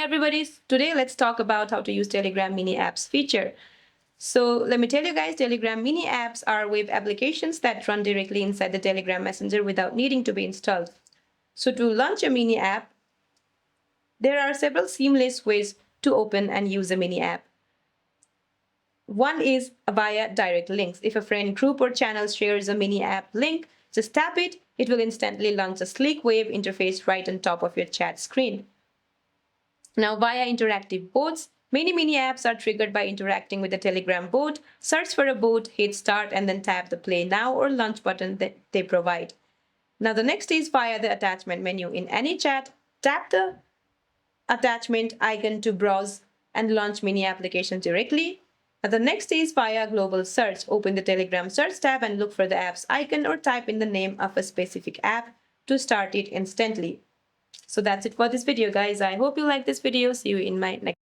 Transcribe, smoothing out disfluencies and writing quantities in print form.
Hi everybody, today let's talk about how to use Telegram mini apps feature. So let me tell you guys, Telegram mini apps are web applications that run directly inside the Telegram Messenger without needing to be installed. So to launch a mini app, there are several seamless ways to open and use a mini app. One is via direct links. If a friend, group, or channel shares a mini app link, just tap it. It will instantly launch a sleek web interface right on top of your chat screen. Now, via interactive bots, many mini apps are triggered by interacting with the Telegram bot. Search for a bot, hit start, and then tap the play now or launch button that they provide. Now, the next is via the attachment menu. In any chat, tap the attachment icon to browse and launch mini applications directly. Now, the next is via global search. Open the Telegram search tab and look for the app's icon or type in the name of a specific app to start it instantly. So that's it for this video, guys. I hope you like this video. See you in my next